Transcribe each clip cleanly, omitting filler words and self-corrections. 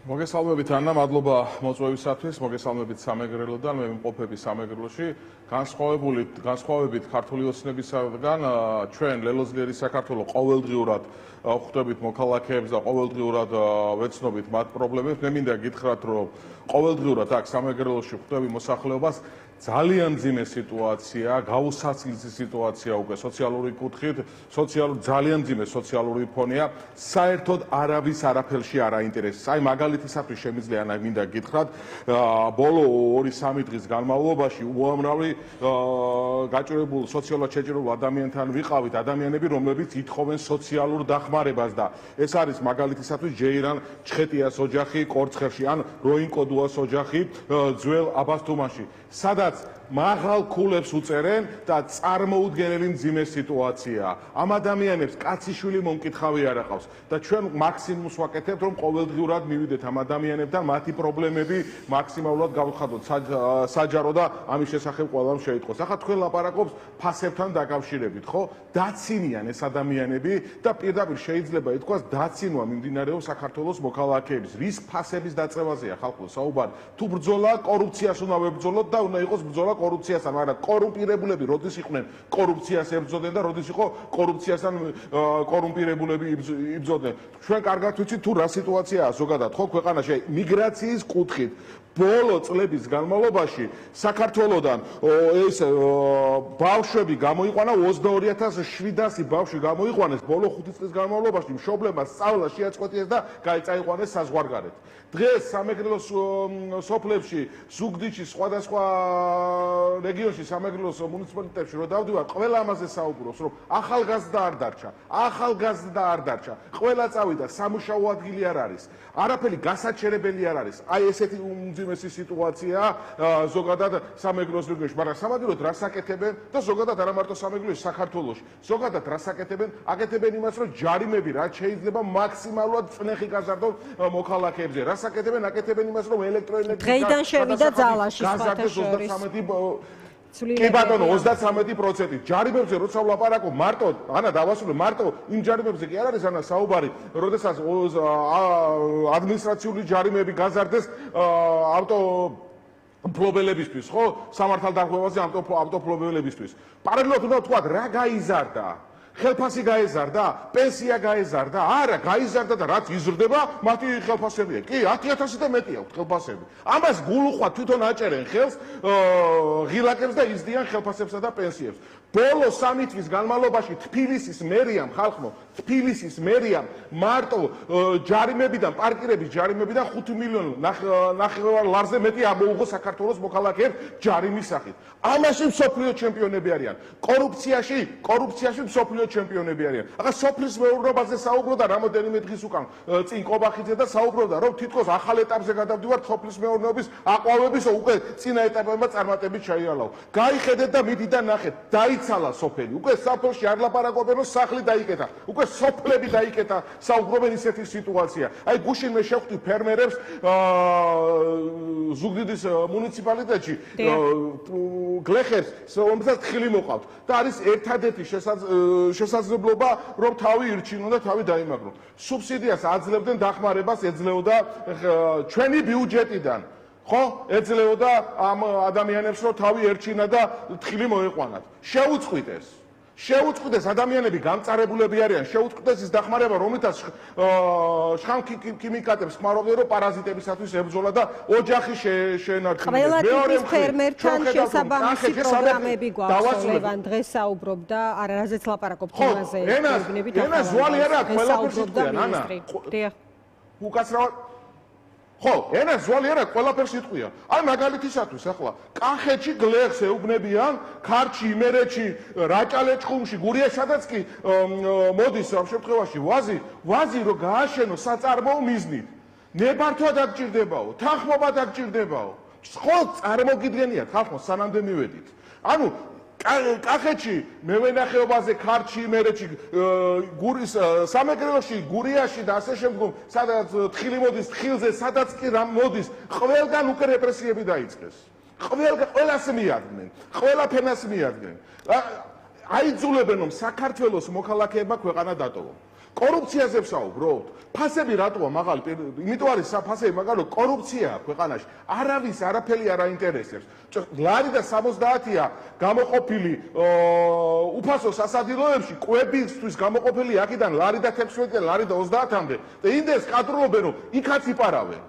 მოგესალმებით ანა, მადლობა მოწვევისათვის, მოგესალმებით სამეგრელოდან, მე ვიმყოფები სამეგრელოში. განსხვავებით ქართული ოცნებისგან, ჩვენ ლელოზლიერი საქართველო ყოველდღიურად ხვდებით მოქალაქეებს და ყოველდღიურად ვეცნობით მათ პრობლემებს. მე მინდა გითხრათ, რომ ყოველდღიურად აქ სამეგრელოში ხვდები მოსახლეობას ძალიან მძიმე სიტუაცია, გაუსაცილისი სიტუაცია უკვე სოციალური კუთხით, ძალიან მძიმე სოციალური ფონია, საერთოდ არავის არაფერში არ აინტერესებს. აი მაგალითისათვის შემიძლია მინდა გითხრათ, ბოლო 2-3 დღის განმავლობაში უამრავი გაჭირებულ სოციალურად შეჭირებულ ადამიანთან ვიყავით, ადამიანები, რომლებიც ითხოვენ სოციალურ დახმარებას და ეს არის მაგალითისათვის ჯეირან ჩხეტიას ოჯახი კორცხერში ან როინკოდუას ოჯახი ძველ აბასთუმანში. სადაც მაღალ ქულებს უწერენ და წარმოუდგენელი მძიმე სიტუაციაა. ამ ადამიანებს კაციშვილი მომკითხავი არ აყავს და ჩვენ მაქსიმუმს ვაკეთებთ, რომ ყოველდღიურად მივიდეთ ამ ადამიანებთან, მათი პრობლემები მაქსიმალურად გავხადოთ საჯარო და ამის შესახებ ყველამ შეიტყოს. ახლა თქვენ ლაპარაკობს ფასებთან დაკავშირებით, ხო? დაცინიან ეს ადამიანები და პირდაპირ შეიძლება ითქვას დაცინვა მიმდინარეობს საქართველოს მოქალაქეების. რის ფასების დაწევაზეა ხალხო საუბარი? თუ ბრძოლა კორუფციას უნდა ვებრძოლოთ და უნდა იყოს ბრძოლა კორუფციასთან, მაგრამ კორუმპირებულები როდის იყვნენ კორუფციას ებრძოდნენ და როდის იყო კორუფციასთან კორუმპირებულები იბრძოდნენ. ჩვენ კარგად ვიცით თუ რა სიტუაციაა ზოგადად ხო ქვეყანაში მიგრაციის კუთხით. ბოლო წლების განმავლობაში საქართველოდან ეს ბავშვები გამოიყვანა 22700 ბავშვი გამოიყვანეს ბოლო 5 წლის განმავლობაში მშობლებმა სწავლა შეაწყვეტიეს და წაიყვანეს საზღვარგარეთ. დღეს სამეგრელოს სოფლებში, ზუგდიდში, სხვადასხვა რეგიონში, სამეგრელოს მუნიციპალიტეტებში რო დავდივარ, ყველა ამაზე საუბრობს, რომ ახალგაზრდა არ დარჩა. ყველა წავიდა, სამუშაო ადგილი არ არის. არაფერი გასაჩერებელი არ არის. აი ესეთი უმძიმესი სიტუაციაა ზოგადად სამეგრელოს რეგიონში, მაგრამ სამაგიეროდ რას აკეთებენ და ზოგადად არა მარტო სამეგრელოში, საქართველოში. ზოგადად რას აკეთებენ? აკეთებენ იმას, რომ ჯარიმები რაც შეიძლება მაქსიმალურად წნეხი გაზარდონ მოქალაქეებზე. რას აკეთებენ? აკეთებენ იმას, რომ ელექტროენერგიის დღეიდან შევიდა ძალაში სხვათა კი ბატონო 33%. ჯარიმებზე როცა ვლაპარაკობ მარტო ანა დავასრულე მარტო იმ ჯარიმებზე კი არ არის ანა საუბარი, როდესაც ადმინისტრაციული ჯარიმები გაზარდეს ავტოფლობელებისთვის, ხო? სამართალდამხმარებაზე ავტოფლობელებისთვის. პარალელურად უნდა ვთქვა რა გაიზარდა? ხელფასი გაეზარდა, პენსია გაეზარდა, არა გაიზარდა და რაც იზრდება, მათი ხელფასებია. კი, 10000 და მეტი აქვს ხელფასები. ამას გულუხვა თვითონ აჭერენ ხელს ღილაკებს და იზდიან ხელფასებსა და პენსიებს. ბოლო 3 თვის განმავლობაში თბილისის მერიამ ხალხო, თბილისის მერიამ მარტო ჯარიმებიდან, პარკირების ჯარიმებიდან 5 მილიონი ნახევარ ლარზე მეტი ამოუღო საქართველოს მოქალაქეებს ჯარიმის სახით. ამაში მსოფლიო ჩემპიონები არიან. კორუფციაში მსოფლიო ჩემპიონები არიან. ახლა სოფლის მეურნეობაზე საუბრობდა რამოდენიმე დღის უკან წინ კობახიძე და საუბრობდა, რომ თითქოს ახალ ეტაპზე გადავდივართ სოფლის მეურნეობის აყვავების უკვე წინა ეტაპებმა წარმატებით შეიალავ. გაიხედეთ და მიდით და ნახეთ. დაიცალა სოფელი. უკვე სოფელში არ ლაპარაკობენ, რომ სახლი დაიკეთა. უკვე სოფლები დაიკეთა, საუბრობენ ისეთი სიტუაცია. აი გუშინ მე შევხვდი ფერმერებს ზუგდიდის მუნიციპალიტეტში გლეხებს, რომელსაც თხილი მოყავთ და არის ერთადერთი შესაძლებლობა, რომ თავი ირჩინონ და თავი დაიმაგრონ. სუბსიდიას აძლევდნენ, დახმარებას ეძლეოდა ჩვენი ბიუჯეტიდან. ხო, ეძლეოდა ამ ადამიანებს, რომ თავი ერჩინა და თხილი მოეყვანათ. შეუწყვიტეს ადამიანები გამწარებულები არიან, შეუწყვიტეს ის დახმარება, რომლითაც შხამქიმიკატებს ხმარობდნენ, რომ პარაზიტებისათვის ებრძოლა და ოჯახი შეენარჩუნეს. ყველა ტიპის ფერმერთან შესაბამისი პროგრამები გვაქვს. ლევან დღეს საუბრობდა, არა რაზეც ლაპარაკობთ იმაზე. ენა ზვალი არა, ყველაფერს იტყვიან, ანა. უკაცრავად ხო, ენა ზვალი არა, ყველაფერს იტყვია. აი მაგალითისათვის ახლა კახეთში გლეხს ეუბნებიან, ქართლში, იმერეთში, რაჭალეჩხუმში, გურიაში, სადაც კი მოდის ამ შემთხვევაში ვაზი რომ გააშენო საწარმოო მიზნით. ნებართვა დაგჭირდებაო, თანხმობა დაგჭირდებაო. ხო, წარმოგიდგენიათ ხალხო სანამდე მივედით. ანუ კახეთში, მევენახეობაზე, ქართლში, იმერეთში, გურის სამეგრელოში, გურიაში და ასე შემდგომ, სადაც თხილი მოდის, თხილზე, სადაც კი რამ მოდის, ყველგან უკვე რეპრესიები დაიწყეს. ყველას მიადგნენ, ყველაფენას მიადგნენ. აიძულებენ, რომ საქართველოს მოქალაქეებმა ქვეყანა დატოვონ. კორუფციაზე ვსაუბრობთ. ფასები რატოა მაღალი? იმიტომ არის ფასები მაგარი, რომ კორუფციაა ქვეყანაში. არავის არაფერი არ აინტერესებს. ლარი და 70-ია გამოყოფილი უფასო სასადილოებში, კვებისთვის გამოყოფილი აქედან ლარი და 16-დან ლარი და 30-მდე. და იმდეს კადრულობენ, რომ იქაც იპარავენ.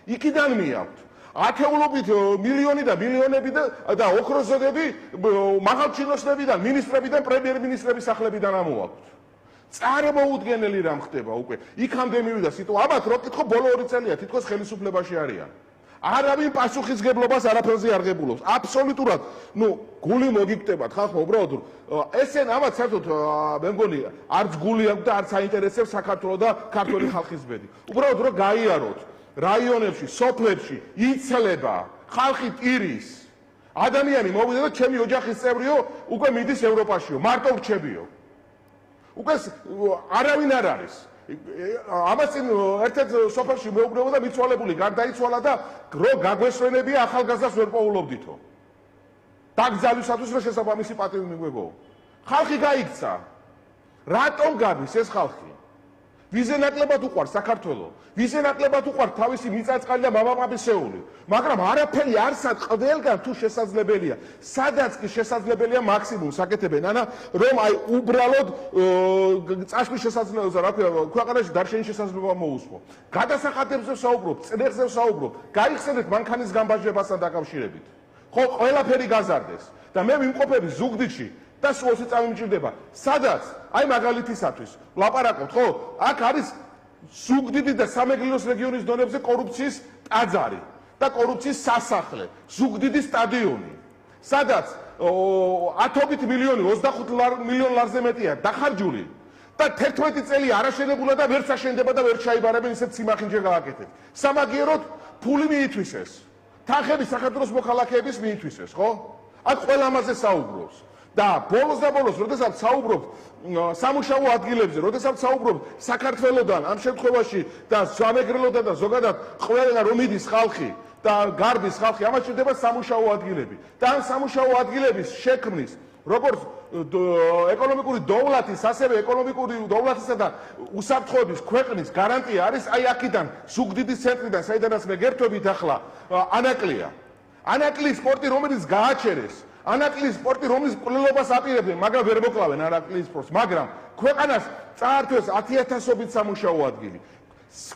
იქიდან მიაქვთ. ათეულობით მილიონი და მილიონები და ოქროზოდები მაღალჩინოსნებიდან, მინისტრებიდან, პრემიერ-მინისტრების სახლებიდან ამოაქვთ. წარმოუდგენელი რამ ხდება უკვე. იქამდე მივიდა სიტუაცია. ამათ რო კითხო, ბოლო 2 წელია თითქოს ხელისუფლებაში არიან. არავინ პასუხისგებლობას არაფერზე არ ღებულობს. აბსოლუტურად, გული მოგიგტებათ ხალხო, უბრალოდ ესენ ამათ საერთოდ მე მგონი არც გული აქვს და არც აინტერესებს საქართველოს და ქართული ხალხის ბედი. უბრალოდ რო გაიაროთ რაიონებში, სოფლებში იცლება ხალხი ტირის. ადამიანი მოვიდა და ჩემი ოჯახის წევრიო, უკვე მიდის ევროპაშიო, მარტო რჩებიო. უკვე არავინ არ არის. ამას წინ ერთ-ერთ სოფელში მეუბნებოდა მიცვალებული გარდაიცვალა და რო გაგვესვენებია ახალგაზრდას ვერ პოულობდითო. დაგზავნისათვის რომ შესაბამისი პატივი მიგვეგო. ხალხი გაიქცა. რატომ გადის ეს ხალხი? ვიზე ნაკლებად უყვარს საქართველოს, ვიზე ნაკლებად უყვარს თავისი მიწა-წყალი და მამამისეული, მაგრამ არაფერი არსად ყველგან თუ შესაძლებელია, სადაც კი შესაძლებელია მაქსიმუმს აკეთებენ, რომ უბრალოდ წაშლის შესაძლებლობაზე, რა ქვია, ქვეყანაში დარჩენის შესაძლებლობა მოუსვო. გადასახადებზე ვსაუბრობ, წნეხზე ვსაუბრობ, გაიხსენეთ მანქანის გამბაჟებასთან დაკავშირებით. ხო, ყველაფერი გაზარდეს და მე ვიმყოფები ზუგდიდში და სულში წავიმჭირდება. სადაც, აი მაგალითისათვის, ვლაპარაკობთ, ხო? აქ არის ზუგდიდი და სამეგრელოს რეგიონის დონეზე კორუფციის ტაძარი და კორუფციის სასახლე, ზუგდიდის სტადიონი. სადაც 10 მილიონი, 25 მილიონ ლარზე მეტია დახარჯული და 11 წელი არაშენებულა და ვერც აშენდება და ვერ ჩაიბარებენ ისეთ სიმახინჯე გააკეთეთ. სამაგიეროდ ფული მიითვისეს. თანხები საქართველოს მოქალაქეების მიითვისეს, ხო? აქ ყველა ამაზე საუბრობს. და ბოლოს და ბოლოს, როდესაც საუბრობ სამუშაო ადგილებზე, როდესაც საუბრობ საქართველოსთან, ამ შემთხვევაში და სამეგრელოდან და ზოგადად ყველგან რომ მიდის ხალხი და გარბის ხალხი, ამას შედება სამუშაო ადგილები. და ამ სამუშაო ადგილების შექმნის, როგორც ეკონომიკური დოვლათის, ასევე ეკონომიკური დოვლათისა და უსაფრთხოების ქვეყნის გარანტია არის აი აქედან, ზუგდიდის ცენტრიდან, საიდანაც მე გერთვებით ახლა ანაკლია. ანაკლის სპორტი, რომელიც გააჩერეს. ანაკლის სპორტი, რომლის კვლელობას აპირებდნენ, მაგრამ ვერ მოკლავენ ანაკლის სპორტს, მაგრამ ქვეყანას წაართვეს 10,000-ობით სამუშაო ადგილი.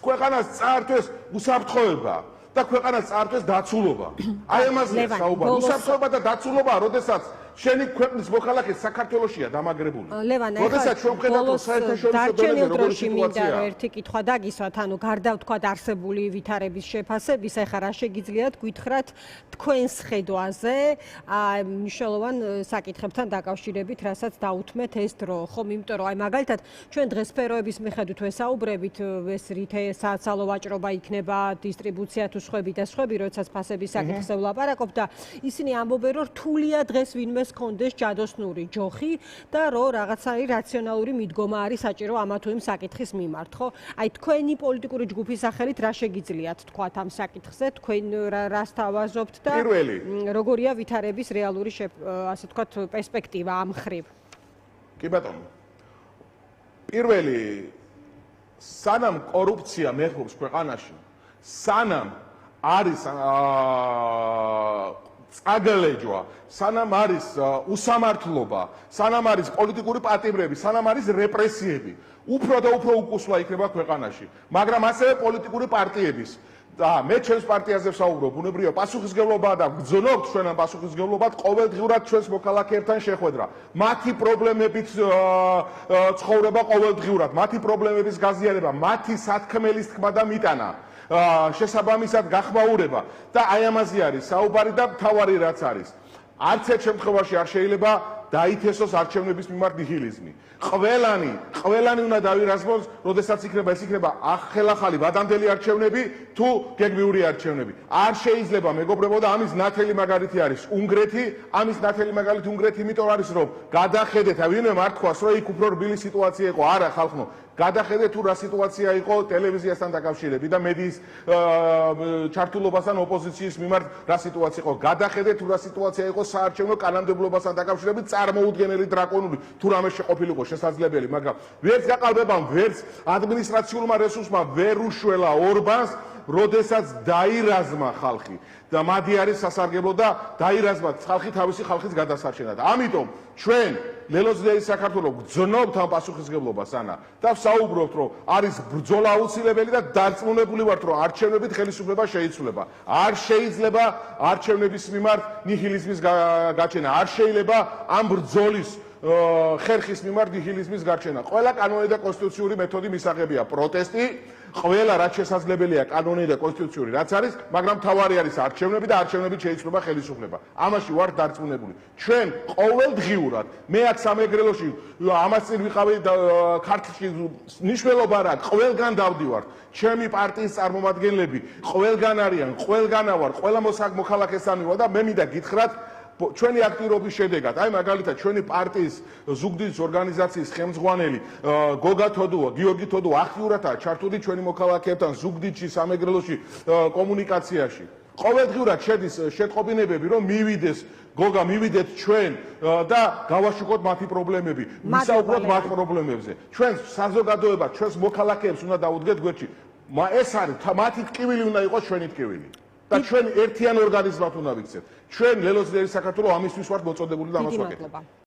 ქვეყანას წაართვეს უსაფრთხოება და ქვეყანას წაართვეს დაცულობა. აი ამაზე საუბარი. უსაფრთხოება და დაცულობა, როდესაც შენი ქვეყნის მოქალაქე საქართველოსია დამაგრებული. როდესაც ჩვენ ვხედავთ საერთაშორისო დონეზე როგორი სიტუაციაა. ერთი კითხვა დაგისვათ, გარდა ვთქვათ არსებული ვითარების შეფასების, ეხლა რა შეგიძლიათ გითხრათ თქვენს ხედვაზე, მნიშვნელოვან საკითხებთან დაკავშირებით, რასაც დაუთმეთ ეს დრო, ხომ, იმიტომ რომ აი მაგალითად ჩვენ დღეს სფეროების მიხედვით ვესაუბრებით, ეს საათსალო ვაჭრობა იქნება, დისტრიბუცია თუ სხვები და სხვები, როდესაც ფასების საკითხზე ვლაპარაკობ და ისინი ამბობენ, რომ რთულია დღეს ვინმე კონდეს ჯადოსნური ჯოხი და რომ რაღაცა რაციონალური მიდგომა არის საჭირო ამა თუ იმ საკითხის მიმართ, ხო? აი თქვენი პოლიტიკური ჯგუფის სახელით რა შეგიძლიათ თქვათ ამ საკითხზე, თქვენ რას თავაზობთ და როგორია ვითარების რეალური ასე თქვათ პერსპექტივა ამ ხრივ? კი ბატონო. პირველი, სანამ კორუფცია მეფობს ქვეყანაში, სანამ არის წაგელეჯვა, სანამ არის უსამართლობა, სანამ არის პოლიტიკური პატიმრები, სანამ არის რეპრესიები, უფრო და უფრო უკუსვლა იქნება ქვეყანაში. მაგრამ ასევე პოლიტიკური პარტიების და მე ჩვენს პარტიაზე ვსაუბრობ, ბუნებრივია პასუხისმგებლობა და გძნობთ ჩვენ ამ პასუხისმგებლობად ყოველდღიურად ჩვენს მოქალაქეებთან შეხვედრა. მათი პრობლემებით ცხოვრება ყოველდღიურად, მათი პრობლემების გაზიარება, მათი სათქმელის თქმა და მიტანა. შესაბამისად გახმაურება და აი ამაზე არის საუბარი და მთავარი რაც არის. არც ერთ შემთხვევაში არ შეიძლება დაითესოს არჩევნების მიმართ ნიჰილიზმი. ყველანი უნდა დავირაზმოს, როდესაც იქნება ეს იქნება ხელახალი ვადამდელი არჩევნები თუ გეგმიური არჩევნები. არ შეიძლება მეგობრებო და ამის ნათელი მაგალითი არის უნგრეთი, ამის ნათელი მაგალითი უნგრეთი, იმიტომ არის რომ გადახედეთ, ვინმე მართქვას, რომ იქ უფრო რბილი სიტუაცია იყო, არა ხალხო. გადახედეთ თუ რა სიტუაცია იყო ტელევიზიასთან დაკავშირებით და მედიის ჩართულობასთან ოპოზიციის მიმართ რა სიტუაცია იყო. გადახედეთ თუ რა სიტუაცია იყო საარჩევნო კანონმდებლობასთან დაკავშირებით წარმოუდგენელი დრაკონული თუ რამე შეყოფილიყო შესაძლებელი, მაგრამ ვერც გაყალბებამ, ვერც ადმინისტრაციულმა რესურსმა ვერ უშველა ორბანს, როდესაც დაირაზმა ხალხი და მადიარის სასარგებლო და დაირაზმა ხალხი თავისი ხალხის გადასარჩენად. ამიტომ ჩვენ ლელოძლიერი საქართველო გძნობთ ამ პასუხისმგებლობას ანა და ვსაუბრობთ რომ არის ბრძოლა აუცილებელი და დარწმუნებული ვართ რომ არჩევნებით ხელისუფლება შეიცვლება. არ შეიძლება არჩევნების მიმართ ნიჰილიზმის გაჩენა, არ შეიძლება ამ ბრძოლის ხერხის მიმართ ნიჰილიზმის გაჩენა. ყველა კანონური და კონსტიტუციური მეთოდი მისაღებია პროტესტი, ყველა რაც შესაძლებელია კანონური და კონსტიტუციური რაც არის, მაგრამ თავარი არის არჩევნები და არჩევნებით შეიცვლება ხელისუფლება. ამაში ვარ დარწმუნებული. ჩვენ ყოველდღიურად მე აქ სამეგრელოში ამას წინ ვიყავი ქართლში ნიშნულობა რა, ყველგან დავდივარ. ჩემი პარტიის წარმომადგენლები ყველგან არიან, ყველგანა ვარ, ყველა მოქალაქესთან ვიყავ და მე მინდა გითხრათ ჩვენი აქტიურობის შედეგად, აი მაგალითად ჩვენი პარტიის ზუგდიდის ორგანიზაციის ხელმძღვანელი გოგა თოდუა, გიორგი თოდუა აქტიურადაა ჩართული ჩვენი მოქალაქეებთან ზუგდიდში, სამეგრელოში კომუნიკაციაში. ყოველდღიურად შედის შეტყობინებები, რომ მივიდეს გოგა, მივიდეთ ჩვენ და გავაშუქოთ მათი პრობლემები, ვისაუბროთ მათ პრობლემებზე. ჩვენ საზოგადოება, ჩვენს მოქალაქეებს უნდა დაუდგეთ გვერდში. ეს არის მათი ტკივილი უნდა იყოს ჩვენი ტკივილი. და ჩვენ ერთიან ორგანიზმად უნდა ვიქცეთ. ჩვენ ლელოძლიერი საქართველო ამისთვის ვართ მოწოდებული და ამას ვაკეთებთ.